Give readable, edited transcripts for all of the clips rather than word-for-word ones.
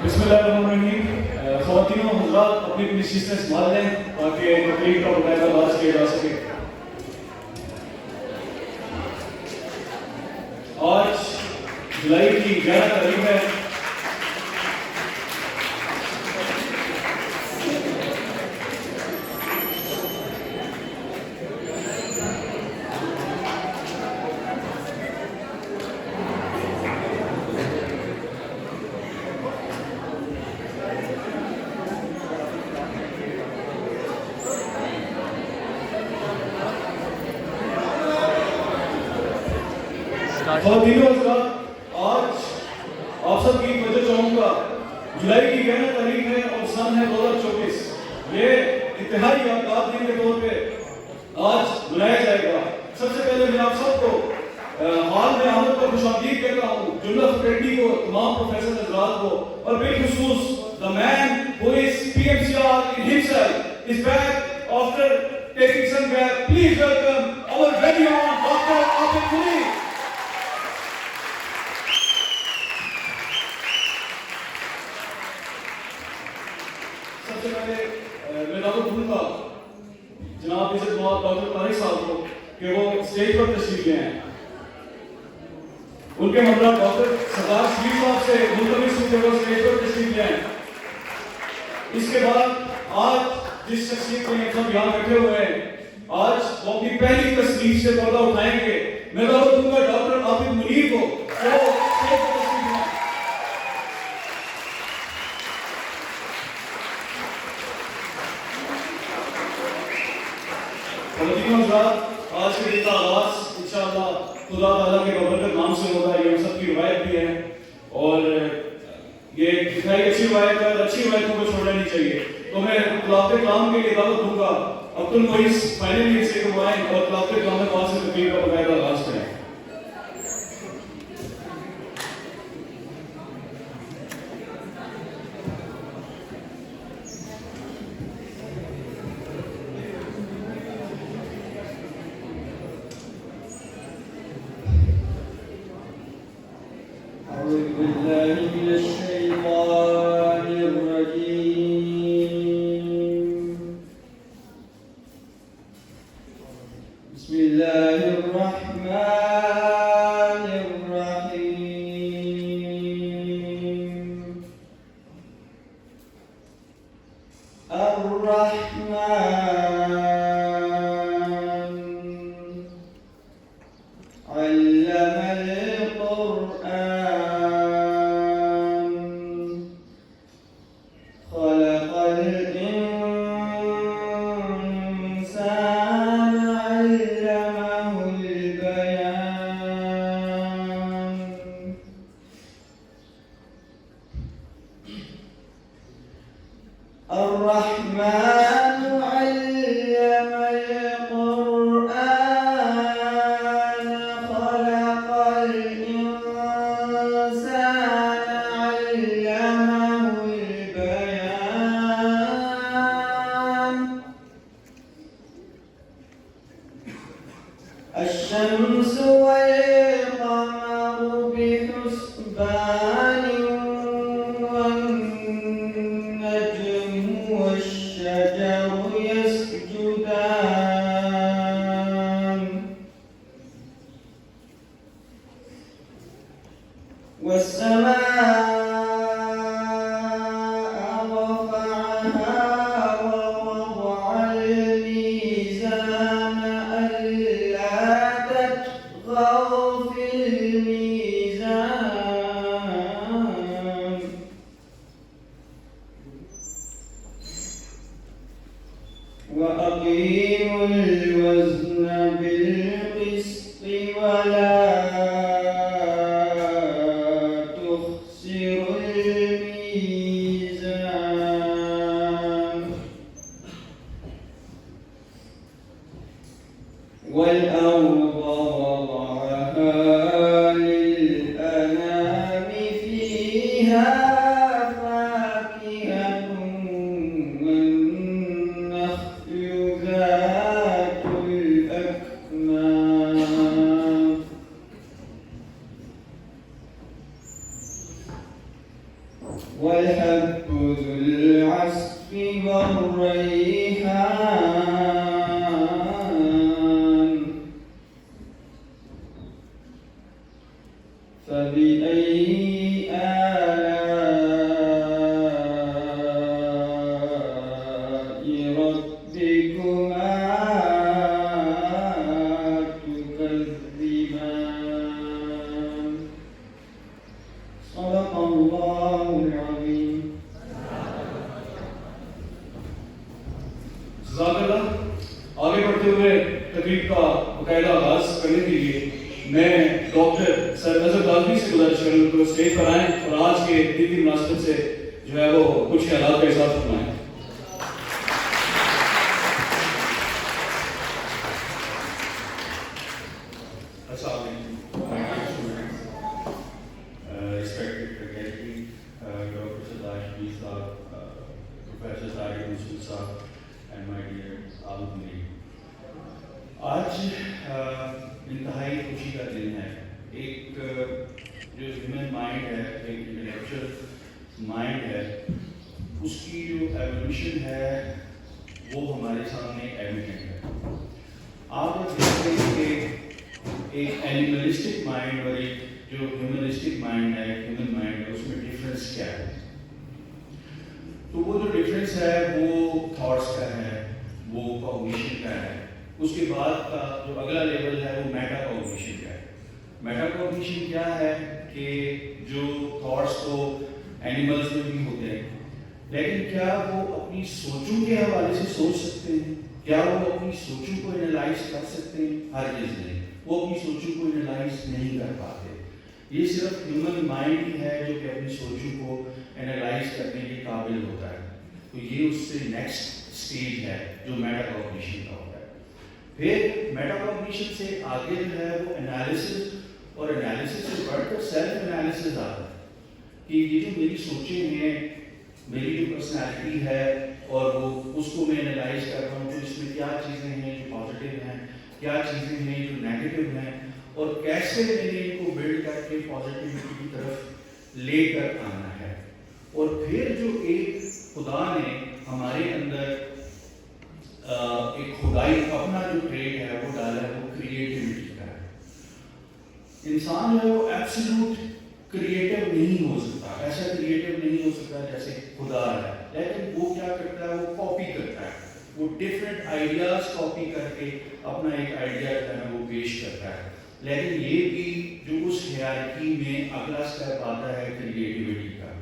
بسم اللہ الرحمن الرحیم. خواتین و حضرات اپنی اپنی نشستیں سنبھال لیں تاکہ تقریر کا باقاعدہ آغاز کیا جا سکے. آج جولائی کی 11 تاریخ ہے. خواتین و حضرات آج آپ سب کی توجہ چاہوں گا. جولائی کی 11 تاریخ ہے اور سن ہے 2024. یہ انتہائی یادگار دن کے طور پہ آج منایا جائے گا. سب سے پہلے میں آپ سب کو حال میں آمد پر خوش آمدید کہتا ہوں. جملہ فریڈی کو, تمام پروفیسر حضرات کو, اور بالخصوص the man who is PMCR in himself is back after taking some gap. Please welcome our very own Dr. Abid Munir. سب سے پہلے میں دعوت دوں گا جناب عزت مواد ڈاکٹر طارق صاحب کو کہ وہ اسٹیج پر تشریف لے آئیں. ان کے ہمراہ ڈاکٹر سردار شریف صاحب سے ملتمس ہوتے ہوئے اسٹیج پر تشریف لے آئیں. اس کے بعد آج جس شخصیت کے سب یہاں بیٹھے ہوئے ہیں, آج وہ اپنی پہلی تصریف سے پردہ اٹھائیں گے. میں دعوت دوں گا ڈاکٹر عابد منیر کو وہ اسٹیج پر تشریف لائیں. خواتین و حضرات آج کے دن کا آغاز انشاءاللہ خدا تعالیٰ کے بابرکت نام سے ہوگا. یہ ہم سب کی روایت بھی ہے اور یہ دکھائی اچھی روایت ہے اور اچھی روایتوں کو چھوڑنا نہیں چاہیے. تو میں خلاف کلام کے لیے دعوت دوں گا عبد المعیز فائنلی سے کروائیں اور خلاف کلام میں پاس سے تقریر کا باقاعدہ آغاز کریں. فاكهة والنخل ذات والحب ذو العصف والريحان فبأي آلاء ربكما تكذبان صدق الله العظيم. جزاک اللہ. آگے بڑھتے ہوئے تقریب کا باقاعدہ آغاز کرنے کے لیے میں ڈاکٹر سر نظر غازی سے گزارش کروں کہ وہ اسٹیج پر آئیں اور آج کے دن کی مناسبت سے جو ہے وہ کچھ خیالات کا اظہار فرمائیں. السلام علیکم. Respected faculty, Dr. Sadash B. Saab, Professor Tariq Musul Saab, and my dear alumni. آج انتہائی خوشی کا دن ہے. ایک جو ہیومن مائنڈ ہے, ایک انٹلیکچوئل مائنڈ ہے, اس کی جو ایولیوشن ہے وہ ہمارے سامنے ایویڈنٹ ہے. آپ دیکھتے ہیں کہ ایک اینیملسٹک مائنڈ اور ایک جو ہیومنسٹک مائنڈ ہے, ہیومن مائنڈ ہے, اس میں ڈفرینس کیا ہے؟ تو وہ جو ڈفرینس ہے وہ تھاٹس کا ہے, وہ کوگنیشن کا ہے. اس کے بعد کا جو اگلا لیول ہے وہ میٹا کوگنیشن کا ہے. میٹا کوگنیشن کیا ہے کہ جو تھاٹس تو اینیملز میں بھی ہوتے ہیں, لیکن کیا وہ اپنی سوچوں کے حوالے سے سوچ سکتے ہیں؟ کیا وہ اپنی سوچوں کو انالائز کر سکتے ہیں؟ ہرگز نہیں. وہ اپنی سوچوں کو انالائز نہیں کر پاتے. یہ صرف ہیومن مائنڈ ہی ہے جو کہ اپنی سوچوں کو انالائز کرنے کے قابل ہوتا ہے. تو یہ اس سے نیکسٹ اسٹیج ہے جو میٹا کوگنیشن کا ہوتا ہے. پھر میٹا کوگنیشن سے آگے جو ہے وہ انالیسس, اور انالیسس سے بڑھ کر سیلف انالیسس آتا ہے کہ یہ جو میری سوچیں ہیں, میری جو پرسنالٹی ہے, اور وہ اس کو میں انالائز کر رہا ہوں, جو اس میں کیا چیزیں ہیں جو پازیٹیو ہیں, کیا چیزیں ہیں جو نیگیٹو ہیں, اور کیسے میں نے ان کو بلڈ کر کے پازیٹیوٹی کی طرف لے کر آنا ہے. اور پھر جو ایک خدا نے ہمارے اندر ایک خدائی اپنا جو ٹریٹ ہے وہ ڈالا ہے, وہ کریٹیوٹی کا ہے. انسان جو ہے وہ ایبسولوٹ کریٹیو نہیں ہو سکتا, ایسا کریٹیو نہیں ہو سکتا جیسے خدا ہے, لیکن وہ کیا کرتا ہے, وہ کاپی کرتا ہے. وہ ڈفرینٹ آئیڈیاز کاپی کر کے اپنا ایک آئیڈیا جو ہے وہ پیش کرتا ہے. لیکن یہ بھی جو اس ہیرارکی میں اگلا اسٹیپ آتا ہے کریٹیوٹی کا.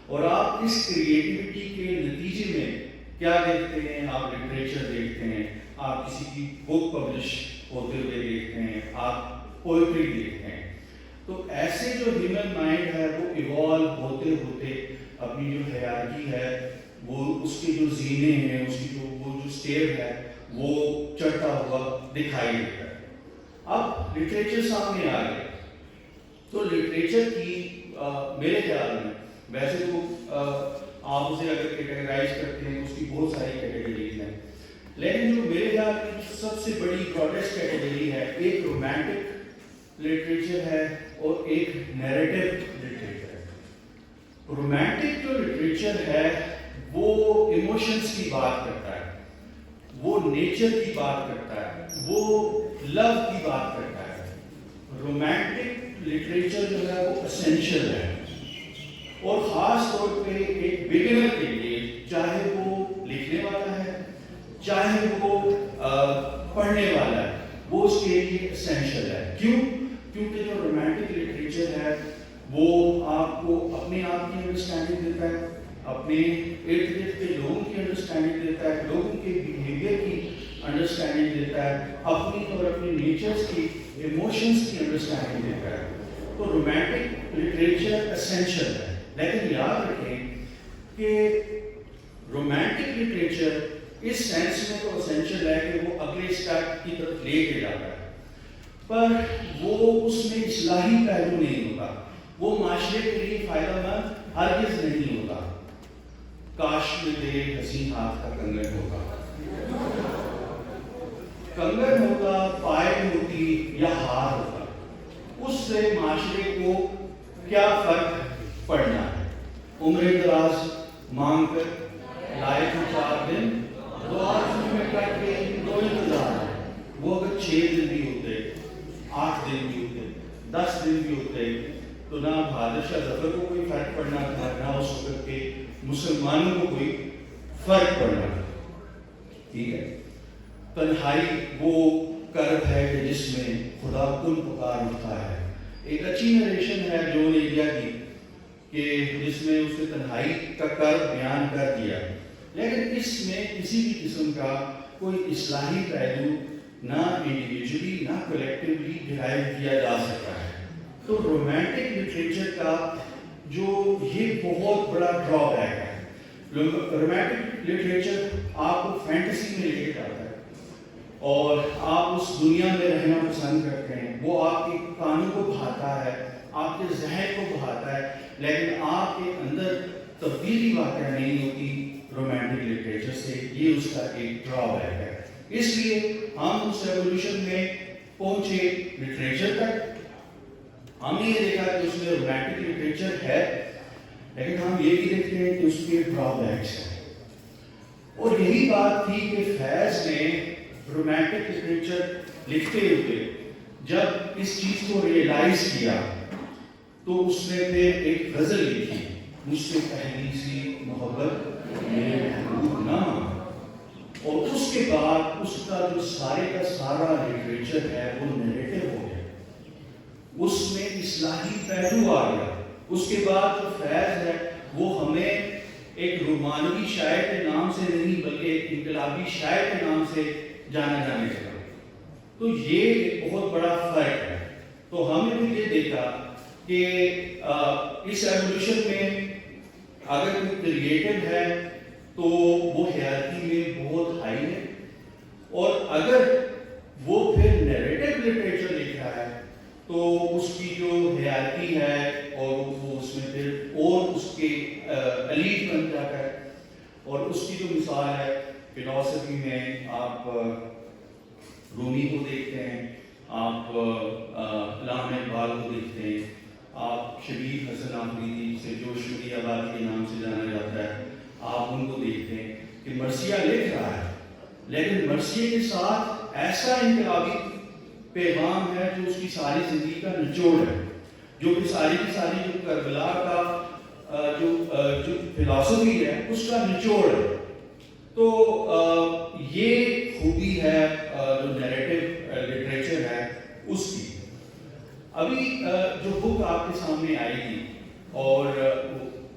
اور آپ اس کریٹیوٹی کے نتیجے میں کیا دیکھتے ہیں؟ آپ لٹریچر دیکھتے ہیں, آپ کسی کی بک پبلش ہوتے ہوئے دیکھتے ہیں, آپ پوئٹری دیکھتے ہیں. تو ایسے جو ہیومن مائنڈ ہے وہ ایوالو ہوتے ہوتے اپنی جو ہیرارکی ہے وہ اس کے جو زینے ہیں, اس کی جو وہ جو اسٹیئر ہے وہ چڑھتا ہوا دکھائی دیتا ہے. اب لٹریچر سامنے آ گئے تو لٹریچر کی میرے خیال میں ویسے تو آپ اسے اگر کیٹیگرائز کرتے ہیں اس کی بہت ساری کیٹیگریز ہیں, لیکن جو میرے خیال میں سب سے بڑی براڈسٹ کیٹیگری ہے, ایک رومانٹک لٹریچر ہے اور ایک نیریٹو لٹریچر ہے. رومانٹک جو لٹریچر ہے وہ ایموشنز کی بات کرتا ہے, وہ نیچر کی بات کرتا ہے, وہ لو کی بات کرتا ہے. رومانٹک لٹریچر جو ہے وہ اسینشیل ہے, اور خاص طور پہ ایک بگنر کے لیے, چاہے وہ لکھنے والا ہے چاہے وہ پڑھنے والا ہے, وہ اس کے لیے اسینشیل ہے. کیوں؟ کیونکہ جو رومانٹک لٹریچر ہے وہ آپ کو اپنے آپ کی انڈرسٹینڈنگ دیتا ہے, اپنے ارد گرد کے لوگوں کی انڈرسٹینڈنگ دیتا ہے, لوگوں کے بیہیویئر کی انڈرسٹینڈنگ دیتا ہے, اپنی اور اپنی نیچرز کی ایموشنز کی انڈرسٹینڈنگ دیتا ہے. تو رومانٹک لٹریچر اسینشیل ہے. لیکن یاد رکھیں کہ رومانٹک لٹریچر اس سینس میں تو اسینشیل ہے کہ وہ اگلے اسٹیپ کی طرف لے کے جاتا ہے, پر وہ اس میں اصلاحی پہلو نہیں ہوتا, وہ معاشرے کے لیے فائدہ مند ہرگز نہیں ہوتا. کاش میں تیرے حسین ہاتھ کا کنگن ہوتا, کنگن ہوتا, پائے ہوتی یا ہار ہوتا, اس سے معاشرے کو کیا فرق پڑنا ہے. عمر دراز مانگ کر لائے تو 4 دن، 2 آرزو میں کٹ کے 2 انتظار ہے. وہ اگر 6 دن بھی ہوتے، 8 دن بھی ہوتے، 10 دن بھی ہوتے تو نہ بہادر شاہ ظفر کو کوئی فرق پڑنا تھا، نہ اس وقت کے مسلمانوں کو کوئی فرق پڑنا تھا. ٹھیک ہے. تنہائی وہ کرب ہے کہ جس میں خدا کن پکار اٹھتا ہے. ایک اچھی نریشن ہے جون ایلیا کی کہ جس میں اس نے تنہائی کا کرب بیان کر دیا، لیکن اس میں کسی بھی قسم کا کوئی اصلاحی پہلو نہ انڈیویجولی نہ کولیکٹیولی ڈرائیو کیا جا سکتا ہے. تو رومانٹک لٹریچر کا جو یہ بہت بڑا ڈرا بیک ہے. رومانٹک لٹریچر آپ کو فینٹیسی میں لے کے جاتا ہے اور آپ اس دنیا میں رہنا پسند کرتے ہیں. وہ آپ کے کانوں کو بہاتا ہے، آپ کے ذہن کو بہاتا ہے، لیکن آپ کے اندر تبدیلی واقع نہیں ہوتی رومانٹک لٹریچر سے. یہ اس کا ایک ڈرا بیک ہے. اس لیے ہم اس ایولیوشن میں پہنچے لٹریچر تک. ہم نے یہ دیکھا کہ اس میں رومانٹک لٹریچر ہے، لیکن ہم یہ بھی دیکھتے ہیں کہ اس کے ڈرا بیکس ہیں. اور یہی بات تھی کہ فیض نے رومانٹک لٹریچر لکھتے ہوئے جب اس چیز کو ریئلائز کیا تو اس نے پھر ایک غزل لکھی، مجھ سے پہلی سی محبت میرے محبوب نہ. اور اس کے بعد اس کا جو سارے کا سارا لٹریچر ہے وہ نیریٹو ہو گیا، اس میں اصلاحی پہلو آ گیا. اس کے بعد جو فیض ہے وہ ہمیں ایک رومانوی شاعر کے نام سے نہیں بلکہ ایک انقلابی شاعر کے نام سے جانا جانے لگا. تو یہ ایک بہت بڑا فرق ہے. تو ہم نے بھی یہ دیکھا کہ اس ایولیوشن میں اگر کوئی کریٹو ہے تو وہ ہیرارکی میں بہت ہائی ہے، اور اگر وہ پھر نیریٹو لٹریچر لکھ رہا ہے تو اس کی جو ہیرارکی ہے اور وہ اس میں پھر اور اس کے ایلیٹ بن جاتا ہے. اور اس کی جو مثال ہے فلاسفی میں آپ رومی کو دیکھتے ہیں، آپ علامہ اقبال کو دیکھتے ہیں، آپ شبیر حسن آفریدی سے جو شبیر آبادی کے نام سے جانا جاتا ہے، آپ ان کو دیکھتے ہیں کہ مرثیہ لکھ رہا ہے، لیکن مرثیے کے ساتھ ایسا انقلابی پیغام ہے جو اس کی ساری زندگی کا نچوڑ ہے، جو کہ ساری کی ساری جو کربلا کا جو فلاسفی ہے اس کا نچوڑ ہے. تو یہ خوبی ہے جو نیریٹو لٹریچر ہے اس کی. ابھی جو بک آپ کے سامنے آئی گی اور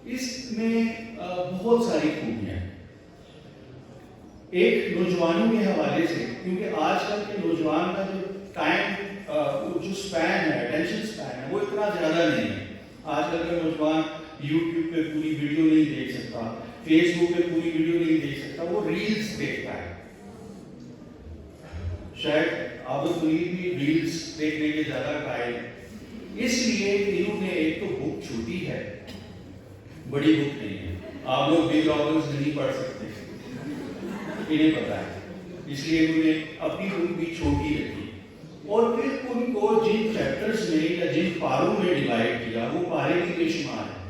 اس میں بہت ساری خوبیاں ہیں. ایک نوجوانوں کے حوالے سے، کیونکہ آج کل کے نوجوان کا جو ٹائم جو سپین ہے، اٹینشن سپین ہے، وہ اتنا زیادہ نہیں ہے. آج کل کا نوجوان یوٹیوب پہ پوری ویڈیو نہیں دیکھ سکتا، فیس بک پہ پوری ویڈیو نہیں دیکھ سکتا، وہ ریلز دیکھتا ہے. شاید عابد منیر بھی ریلز دیکھنے کے زیادہ قائل ہیں. اس لیے انہوں نے ایک تو بک چھوٹی ہے، بڑی بک نہیں ہے. آپ لوگ بگ راگنز نہیں پڑھ سکتے، انہیں پتا ہے، اس لیے انہوں نے اپنی بک بھی چھوٹی رکھی. اور پھر ان کو جن چیپٹرز میں یا جن پاروں میں ڈیوائڈ کیا وہ پارے بھی بے شمار ہیں.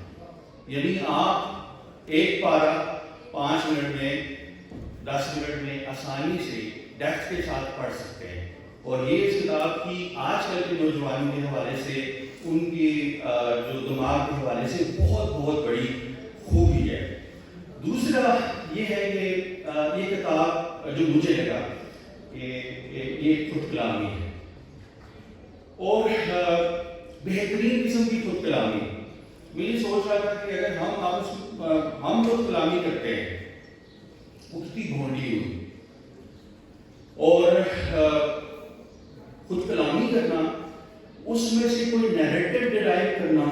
یعنی آپ ایک پارا 5 منٹ میں 10 منٹ میں آسانی سے ڈیپتھ کے ساتھ پڑھ سکتے ہیں. اور یہ اس کتاب کی آج کل کے نوجوانوں کے حوالے سے، ان کی جو دماغ کے حوالے سے بہت بہت بڑی خوبی ہے. دوسرا یہ ہے کہ یہ کتاب جو مجھے لگا کہ یہ خود کلامی ہے اور بہترین قسم کی خود کلامی. میں یہ سوچ رہا تھا کہ اگر ہم خود کلامی کرتے ہیں وہ کتنی گھونڈی ہوئی، اور خود کلامی کرنا اس میں سے کوئی نیریٹو ڈرائیو کرنا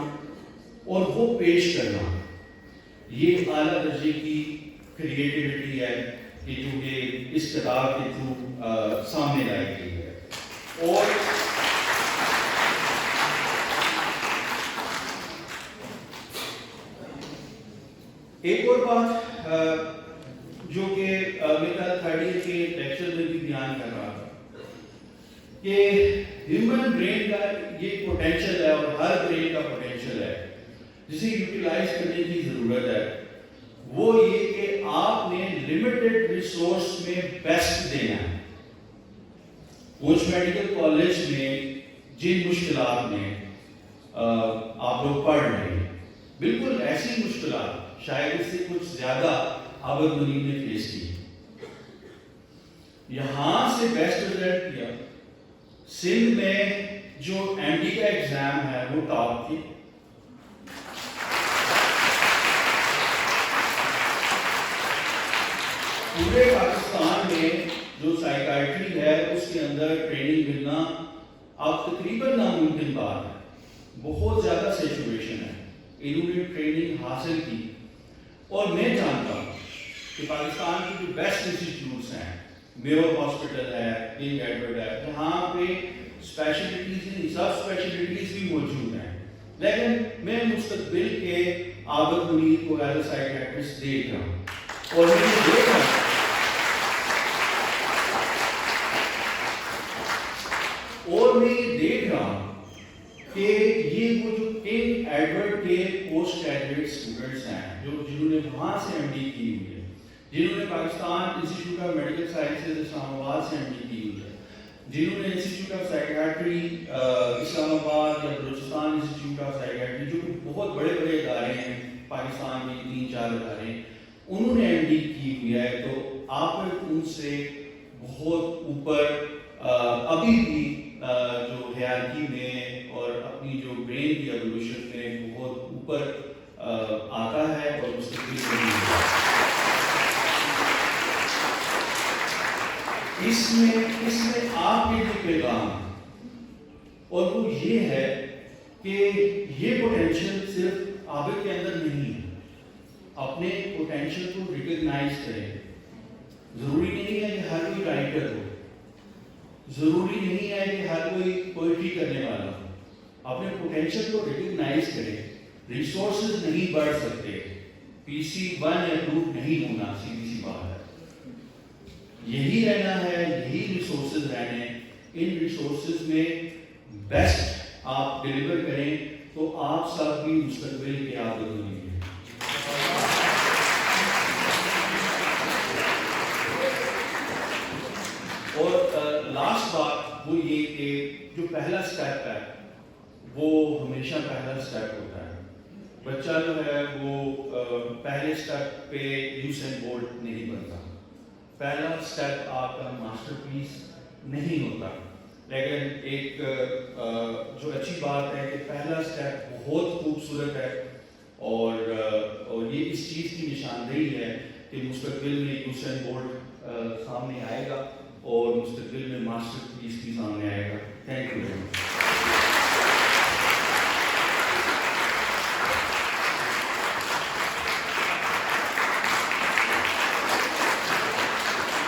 اور وہ پیش کرنا، یہ اعلیٰ درجے کی کریٹیوٹی ہے کہ جو کہ اس کتاب کے تھرو سامنے لائی گئی ہے. اور ایک اور بات جو کہ میرا 30 کے لیکچر میں بھی بیان کر رہا تھا کہ ہیومن برین کا یہ پوٹینشیل ہے اور ہر برین کا پوٹینشیل ہے جسے یوٹیلائز کرنے کی ضرورت ہے وہ یہ کہ آپ نے لمیٹڈ ریسورس میں بیسٹ دینا ہے. پونچھ میڈیکل کالج میں جن مشکلات میں آپ لوگ پڑھ رہے ہیں بالکل ایسی مشکلات شاید اس سے کچھ زیادہ عابد منیب نے فیس کی. یہاں سے بیسٹ رزلٹ کیا. سندھ میں جو ایم ڈی کا ایگزام ہے وہ ٹاپ کی. پورے پاکستان میں جو سائیکائٹری ہے اس کے اندر ٹریننگ ملنا اب تقریباً ناممکن بات ہے. بہت زیادہ سیچویشن ہے. انہوں نے ٹریننگ حاصل کی اور میں جانتا ہوں کہ پاکستان کی جو بیسٹ انسٹیٹیوٹس ہیں میو ہاسپٹل ہے, کنگ ایڈورڈ ہے, جہاں پہ اسپیشلٹیز نہیں سب اسپیشلٹیز بھی موجود ہیں. لیکن میں مستقبل کے عابد منیب کو ایز اے سائیکیٹرسٹ دیکھ رہا ہوں اور میں دیکھ رہا ہوں کہ یہ وہ جو کنگ ایڈورڈ کے پوسٹ گریجویٹ اسٹوڈنٹس ہیں جنہوں نے وہاں سے ایم ڈی کی ہوئی ہے, جنہوں نے Pakistan institute of medical sciences Islamabad سے ایم ڈی کی ہوئی ہے, جنہوں نے انسٹیٹیوٹ آف سائیکیٹری اسلام آباد یا بلوچستان انسٹیٹیوٹ آف سائیکیٹری جو بہت بڑے بڑے ادارے ہیں پاکستان میں 3-4 ادارے ہیں, انہوں نے ایم ڈی کی ہوئی ہے. تو آپ ان سے بہت اوپر ابھی بھی جو ہیرارکی میں اور اپنی جو برین کی ایوولوشن میں بہت اوپر آتا ہے اور مستقبل اس میں آپ کے جو پیغام اور وہ یہ ہے کہ یہ پوٹینشیل صرف عابد کے اندر نہیں ہے. اپنے پوٹینشیل کو ریکگنائز کریں. ضروری نہیں ہے کہ ہر کوئی رائٹر ہو, ضروری نہیں ہے کہ ہر کوئی پوئٹری کرنے والا ہو. اپنے پوٹینشیل کو ریکگنائز کریں. ریسورسز نہیں بڑھ سکتے, PC1 اپروو نہیں ہونا, سیدھی سی بات ہے. یہی رہنا ہے, یہی ریسورسز رہنے. ان ریسورسز میں بیسٹ آپ ڈیلیور کریں تو آپ سب بھی مستقبل کے عابد بنیں گے. اور لاسٹ بات وہ یہ کہ جو پہلا اسٹیپ ہے وہ ہمیشہ پہلا اسٹیپ ہوتا ہے. بچہ جو ہے وہ پہلے اسٹیپ پہ یوسین بولٹ نہیں بنتا. پہلا اسٹیپ آپ کا ماسٹر پیس نہیں ہوتا. لیکن ایک جو اچھی بات ہے کہ پہلا اسٹیپ بہت خوبصورت ہے اور یہ اس چیز کی نشاندہی ہے کہ مستقبل میں یوسین بولٹ سامنے آئے گا اور مستقبل میں ماسٹر پیس بھی سامنے آئے گا. Thank you very much.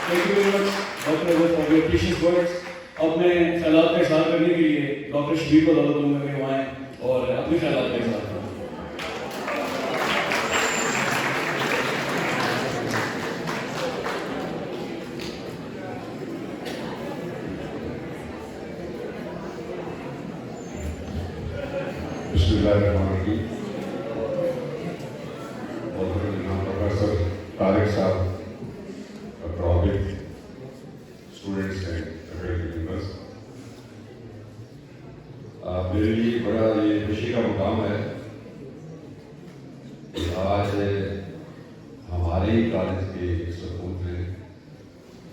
Thank you very much, Dr. Awad, for your precious words. اب میں خیالات کا اظہار کرنے کے لیے ڈاکٹر شبیر کو دعوت کروں گا کہ وہ آئیں اور اپنے خیالات کا اظہار کریں. بسم اللہ الرحمن الرحیم. پروفیسر طارق صاحب, ڈاکٹر عابد, اسٹوڈنٹس ہیں, فیکلٹی ممبرس, میرے لیے بڑا یہ خوشی کا مقام ہے کہ آج ہمارے ہی کالج کے ایک سکول نے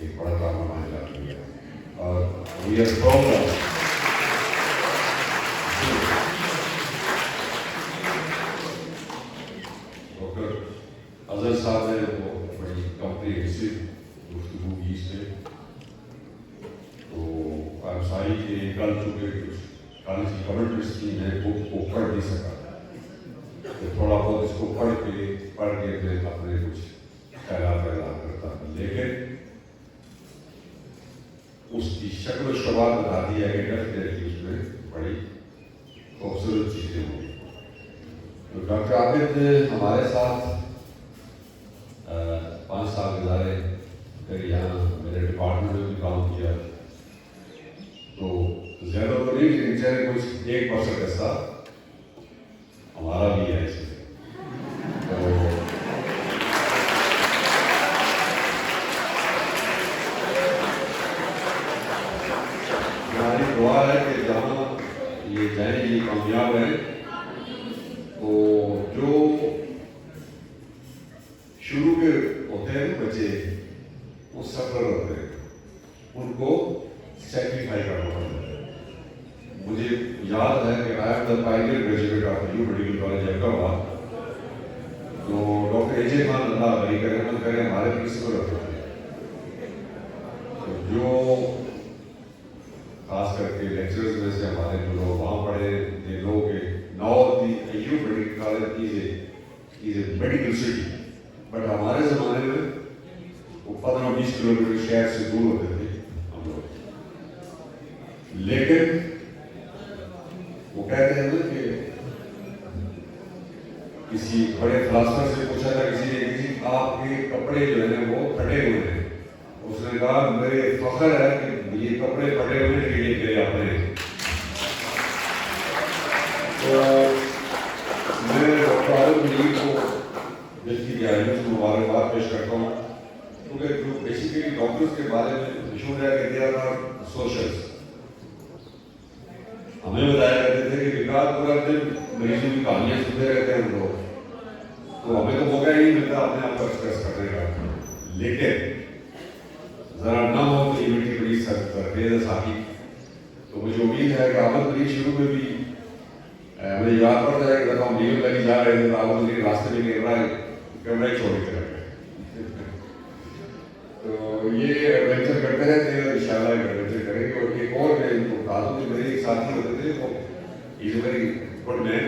ایک بڑا ڈرامہ ماہر کیا اور وی آر پراؤڈ. اظہر صاحب نے وہ بڑی کمپریہنسو گفتگو کی اس سے, تو آپ ساری کے کل چونکہ کچھ کالج کی کمنٹریز کی میں بک کو پڑھ نہیں سکا, تو تھوڑا بہت اس کو پڑھ کے میں اپنے کچھ خیالات کا اعلان کرتا ہوں. لیکن اس کی شکل و شباب بتا دیا کہ ڈیفینیٹلی اس میں بڑی خوبصورت چیزیں ہوں. تو ڈاکٹر عابد ہمارے ساتھ 5 سال گزارے, پھر یہاں میرے ڈپارٹمنٹ میں بھی کام کیا, تو زیادہ تو نہیں لیکن چاہے کچھ 1% حصہ ہمارا بھی ہے. شروع کے ہوتے ہیں بچے وہ سفر ہوتے ہیں ان کو سیکریفائی کرنا پڑتا ہے. مجھے یاد ہے کہ I am the pioneer graduate of new medical college Ahmedabad. تو ڈاکٹر اے جے خان اللہ علی رحمت کرے ہمارے پرنسپل ہوتے تھے. جو خاص کر کے لیکچرز میں سے ہمارے جو لوگ وہاں پڑھے تھے لوگ now the Ayub medical college is a medical city, but ہمارے زمانے میں وہ 15-20 کلو میٹر شہر سے دور ہوتے تھے ہم لوگ. لیکن وہ کہتے ہیں نا کہ کسی بڑے فلاسفر سے پوچھا تھا کسی نے کسی آپ کے کپڑے جو ہیں وہ پھٹے ہوئے ہیں. اس نے کہا میرے فخر ہے کہ یہ کپڑے پھٹے ہوئے کے لیے میرے اپنے. تو میں ڈاکٹر عالم ملیر کو دل کی گہرائیوں سے مبارکباد پیش کرتا ہوں, کیونکہ جو بیسیکلی ڈاکٹرز کے بارے میں مشہور ہے کہ دیا تھا سوشلز. ہمیں بتایا کرتے تھے کہ بیکار پورا دن مریضوں کی کہانیاں سنتے رہتے ہیں ہم لوگ, تو ہمیں تو موقع ہی نہیں ملتا اپنے آپ کو ایکسپریس کرنے کا. لیکن ذرا نہ ہو تو یونٹی بڑی سرفیز ساتھی. تو مجھے امید ہے کہ آمد ملیر شروع میں بھی مجھے یاد پڑتا ہے کہ جب ہم نیو دہلی جا رہے تھے تو آمد ملیر راستے میں کیمرہ ہی چھوڑ کے رکھ گئے. تو یہ ایڈونچر کرتے رہتے ہیں اور انشاءاللہ ایڈونچر کریں گے. اور ایک اور میں ان کو کہا دوں کہ میرے ایک ساتھی ہوتے تھے وہ از اے ویری گڈ مین,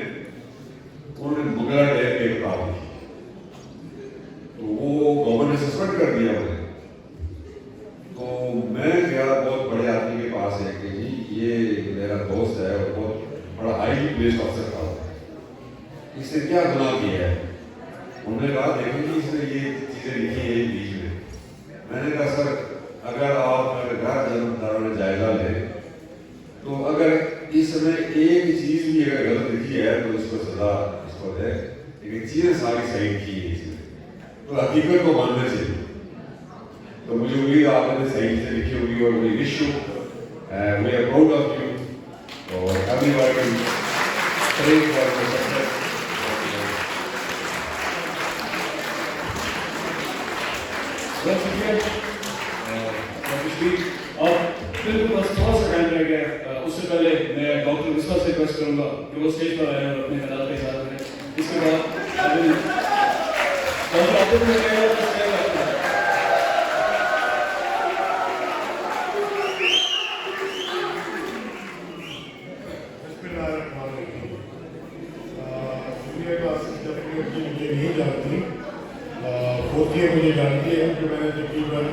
انہوں نے مغلہ ڈیم پہ کتاب لکھی تو وہ گورنمنٹ نے سسپینڈ کر دیا مجھے. تو میں گیا بہت بڑے آدمی کے پاس ہے کہ جی یہ میرا دوست ہے اور بہت بڑا ہائیلی پلیسڈ افسر تھا, اس نے کیا گناہ کیا ہے. انہوں نے کہا دیکھیں جی اس نے یہ چیزیں لکھی ہیں بیچ میں. میں نے کہا سر اگر آپ میرے گھر جنمداروں نے جائزہ لے تو اگر اس میں ایک چیز بھی اگر غلط لکھی ہے تو اس کو سزا اس کو دے, لیکن چیزیں ساری صحیح لکھی ہیں اس میں, تو حقیقت کو ماننا چاہیے. تو مجھے امید آپ نے صحیح چیزیں لکھی ہوگی اور we wish you we are proud of you اور everybody pray for your success. اور بالکل بس تھوڑا سا ٹائم رہ گیا. اس سے پہلے میں ڈاکٹر مصباح سے ریکویسٹ کروں گا کہ وہ اسٹیج پر آئیں اور اپنے خیالات کے ساتھ رہیں. اس کے بعد ڈاکٹر آپ کو میں کہہ رہا مجھے جانتی ہے کہ میں نے تقریباً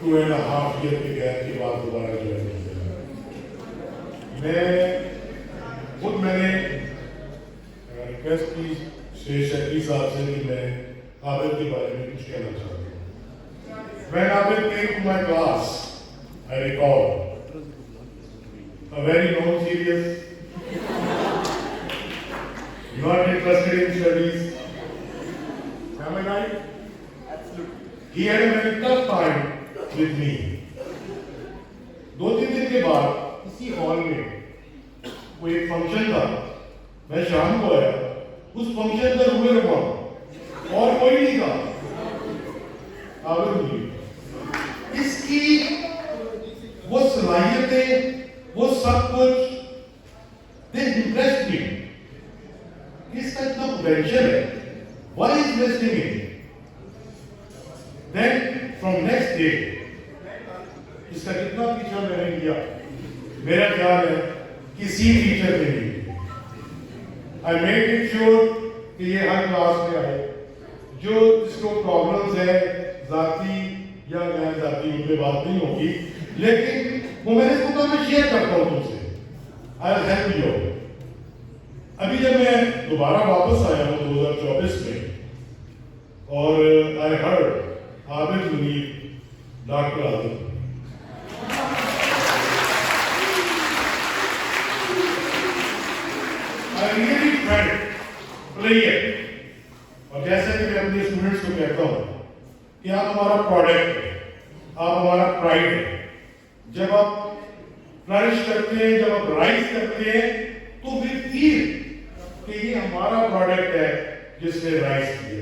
2.5 ایئر کے گیپ کے بعد دوبارہ جوائن کیا. میں نے ریکویسٹ کی شیخی صاحب سے کہ میں عابد کے بارے میں کچھ کہنا چاہتا ہوں. When Abid came to my class, I recall a very non-serious, not interested in studies. Am I right? He had a very tough time with me. 2-3 دن کے بعد اسی ہال میں کوئی ایک فنکشن تھا, میں شام کو آیا, اس فنکشن کا روئے رکھا اور کوئی نہیں تھا. عابد ملیر اس کی وہ صلاحیتیں وہ سب کچھ they impressed me. اس کا اتنا پوٹینشیل ہے, why is wasting it? Then from next day اس کا کتنا پیچھا میں نے کیا, میرا خیال ہے کسی ٹیچر نے نہیں. I made it sure کہ یہ ہر کلاس میں آئے. جو اس کو پرابلمز ہے ذاتی یا غیر ذاتی ان پہ بات نہیں ہوگی, لیکن وہ میں نے اس کو کہا میں شیئر کرتا ہوں تم سے. I'll help you. ابھی جب میں دوبارہ واپس آیا ہوں 2024 میں اور I heard Abid Malir doctor Abid I really felt player. اور جیسا کہ میں اپنے اسٹوڈنٹس کو کہتا ہوں کہ آپ ہمارا پروڈکٹ ہے, آپ ہمارا پرائڈ ہے. جب آپ فلرش کرتے ہیں, جب آپ رائز کرتے ہیں تو we feel کہ یہ ہمارا پروڈکٹ ہے جس نے رائز کیا.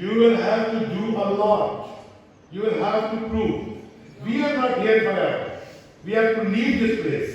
You will have to do a lot. You will have to prove. We are not here forever. We have to leave this place.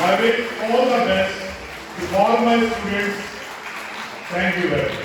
I wish all the best to all my students. Thank you very much.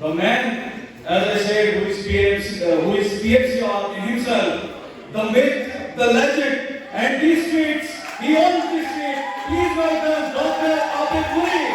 the man, as I said, who is PFCR in himself, the myth, the legend, and these streets, he owns this street. Please welcome Dr. Abid Munir.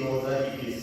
2021।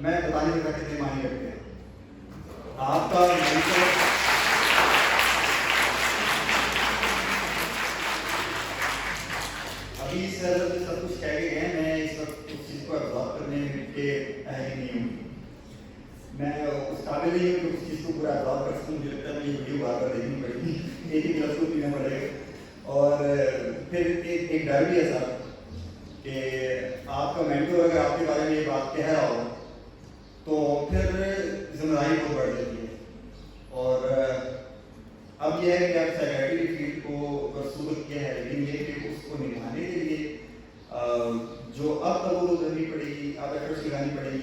میں بتا نہیں سکتا کتنے معنی رکھتے ہیں. آپ کا مینٹر ابھی سر سب کچھ کہہ کے گئے, میں اس وقت اس چیز کو ابزارو کرنے کے اہل نہیں ہوں. میں اس قابل نہیں ہوں کہ اس چیز کو پورا ابزارو کر سکوں. مجھے لگتا ہے مجھے ویڈیو بار بار دیکھنی پڑے گی, ایک ہی گلاس کو پینا پڑے گا. اور پھر ایک ڈر بھی ہے سر کہ آپ کا مینٹور اگر آپ کے بارے میں یہ بات کہہ رہا ہو تو پھر ذمہ داری بہت بڑھ جاتی ہے. اور اب یہ ہے کہ آپ سائیکٹری فیلڈ کو برسوخ کیا ہے, لیکن یہ کہ اس کو نبھانے کے لیے جو اب قبول کرنی پڑے گی, اب ایفرٹس لگانی پڑے گی,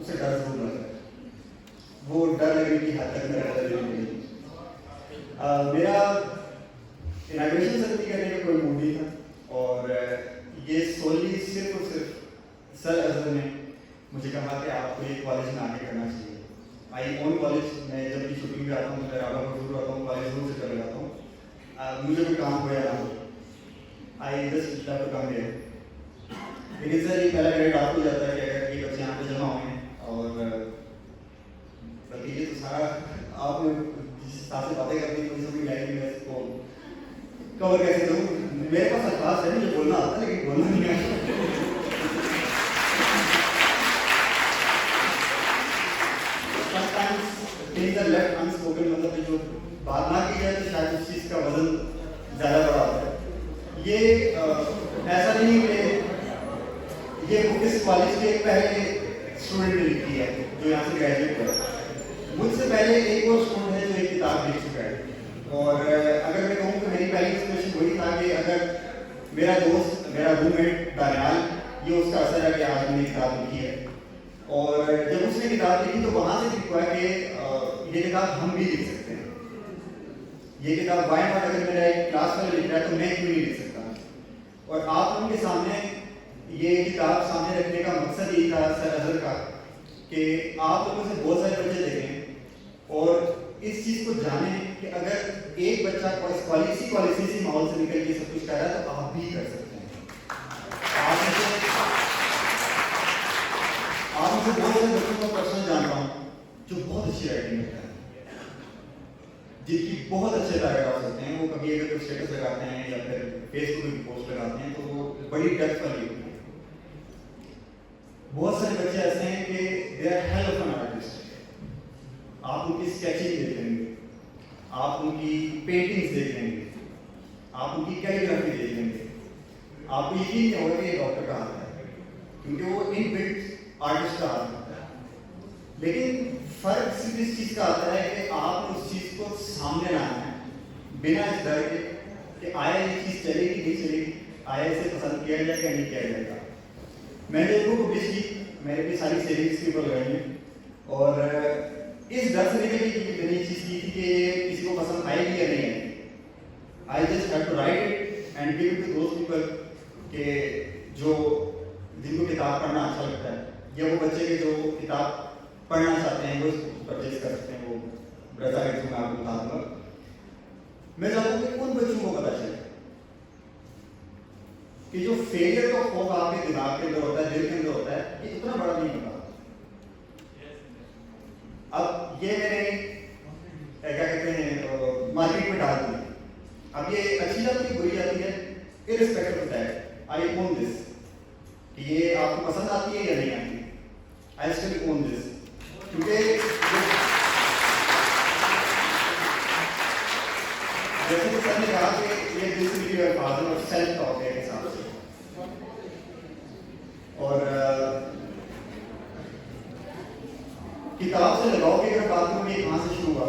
اسے ڈر ضرور لگتا ہے. وہ ڈر لگنے کی حد تک میرا ڈر نہیں پڑے گی. میرا اناگریشن سرٹی کرنے کا کوئی موڈ نہیں تھا, اور یہ سولی صرف اور صرف سر اظہر نے مجھے کہا کہ آپ کو یہ کالج میں آگے کرنا چاہیے. آئی اون کالج, میں جب بھی شوٹنگ پہ آتا ہوں, میں رابعہ کو ضرور آتا ہوں, کالج ضرور سے چلے جاتا ہوں. مجھے کوئی کام ہو یا نہ ہو, I just love to come here. لیکن سر یہ پہلا گریڈ آپ کو جاتا ہے کہ اگر یہ بچے یہاں پہ جمع ہوئے ہیں, اور بلکہ یہ تو سارا آپ نے جس حساب سے باتیں کرتے ہیں کوئی لائن میں اس کو کور کیسے کروں. میرے پاس الفاظ ہے, مجھے بولنا آتا ہے لیکن بولنا نہیں آتا. لیفٹ انسپوکن, مطلب جو بات نہ کی جائے تو شاید اس چیز کا وزن زیادہ بڑا ہوتا ہے. یہ ایسا نہیں کہ یہ بک اس کالج کے پہلے اسٹوڈنٹ نے لکھی ہے جو یہاں سے گریجویٹ ہوا. مجھ سے پہلے ایک اور اسٹوڈنٹ ہے جو ایک کتاب لکھ چکا ہے. اور اگر میں کہوں کہ میری پہلی انسپریشن وہی تھا کہ اگر میرا دوست, میرا روم میٹ دانیال, یہ اس کا اثر ہے کہ آج میں نے کتاب لکھی ہے. اور جب اس نے کتاب لکھی تو وہاں سے لکھا ہے کہ یہ کتاب ہم بھی لکھ سکتے ہیں. یہ کتاب بائیں بات اگر میرا ایک کلاس میں لکھ رہا ہے تو میں کیوں نہیں لکھ سکتا. اور آپ ان کے سامنے یہ کتاب سامنے رکھنے کا مقصد یہی تھا سر اظہر کا کہ آپ لوگوں سے بہت سارے بچے دیکھیں اور اس چیز کو جانیں کہ اگر ایک بچہ اسی پالیسی ماحول سے نکل کے سب کچھ کر رہا ہے تو آپ بھی کر سکتے ہیں. آپ مجھے بہت سارے بچوں کو پرسنل جانتا ہوں جو بہت اچھی رائٹنگ کرتے ہیں, جن کی بہت اچھے پیراگرافس ہوتے ہیں. وہ کبھی اگر کوئی اسٹیٹس لگاتے ہیں یا پھر فیس بک پہ پوسٹ لگاتے ہیں تو وہ بڑی ڈیپتھ والی ہوتی ہے. بہت سارے بچے ایسے ہیں کہ they are hail of an artist. آپ ان کی اسکیچنگ دیکھ لیں گے, آپ ان کی پینٹنگس دیکھ لیں گے, آپ ان کی کیلیگرافی دیکھ لیں گے, آپ کو یقین نہیں ہوگا کہ یہ ڈاکٹر کا ہاتھ ہے کیونکہ وہ ان بلٹ آرٹسٹ کا ہاتھ ہے. لیکن فرق صرف اس چیز کا آتا ہے کہ آپ اس چیز کو سامنے لانا ہے بنا اس ڈر کے کہ آیا یہ چیز چلے گی نہیں چلے گی, آیا اسے پسند کیا جائے گا نہیں کیا جائے گا. میں نے ان کو پبلش کی, میں نے اپنی ساری سیونگس کے اوپر لگائی ہیں, اور اس ڈر سے نکلی کہ میں نے یہ چیز کی تھی کہ یہ کسی کو پسند آئے گی یا نہیں آئے گی. I just have to write it and give it to those people کہ جو جن کو کتاب پڑھنا اچھا لگتا ہے, یا وہ بچے کے جو کتاب پڑھنا چاہتے ہیں وہ اس کو پرچیز کر سکتے ہیں. وہ رضا کے تھرو میں آپ کو بتا دوں گا. میں چاہتا ہوں کہ ان بچوں کو پتہ چلے کہ جو فیلئر کا خوف آپ کے دماغ کے اندر ہوتا ہے, دل کے اندر ہوتا ہے, یہ اتنا بڑا نہیں ہوتا. اب یہ میں نے کیا کہتے ہیں مارکیٹ میں ڈال دی. اب یہ اچھی جاتی ہے بری جاتی ہے, irrespective of that, I own this. کہ یہ آپ کو پسند آتی ہے یا نہیں آتی ہے, I still own this. کیونکہ جیسے کہ سر نے کہا کہ یہ بیسیکلی الفاظ اور سیلف ٹاک ہے ایک حساب سے. اور کتاب سے لگاؤ کی اگر بات کروں کہ کہاں سے شروع ہوا,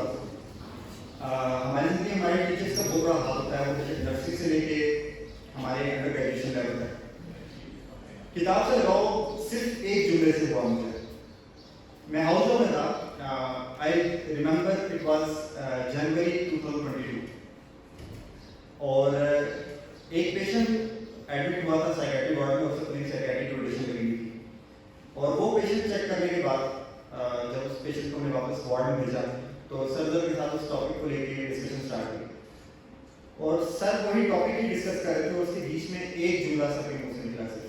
ہماری زندگی ہمارے ٹیچرس کا بہت بڑا ہاتھ ہوتا ہے. وہ نرسری سے لے کے ہمارے انڈر گریجویشن لیول تک کتاب سے لگاؤ صرف ایک جملے سے ہوا مجھے. میں ہاؤس میں تھا, آئی ریمبر اٹ واز جنوری 2022, اور ایک پیشنٹ ایڈمٹ ہوا تھا سائیکیٹری وارڈ میں. اس اپنی سائیکیٹری کی روٹیشن کرنی تھی, اور وہ پیشنٹ چیک کرنے کے بعد جب اس پیشنٹ کو میں واپس وارڈ میں بھیجا تو سر کے ساتھ اس ٹاپک کو لے کے ڈسکشن اسٹارٹ ہوئی, اور سر وہی ٹاپک ہی ڈسکس کر رہے تھے. اور اس کے بیچ میں ایک جملہ سر کے منہ سے نکلا, صرف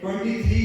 23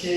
6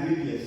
MBBS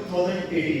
2018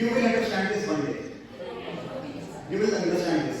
You will understand this one day. You will understand this.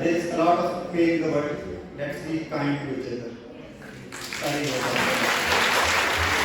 there is a lot of pain in the world. Let's be kind to each other.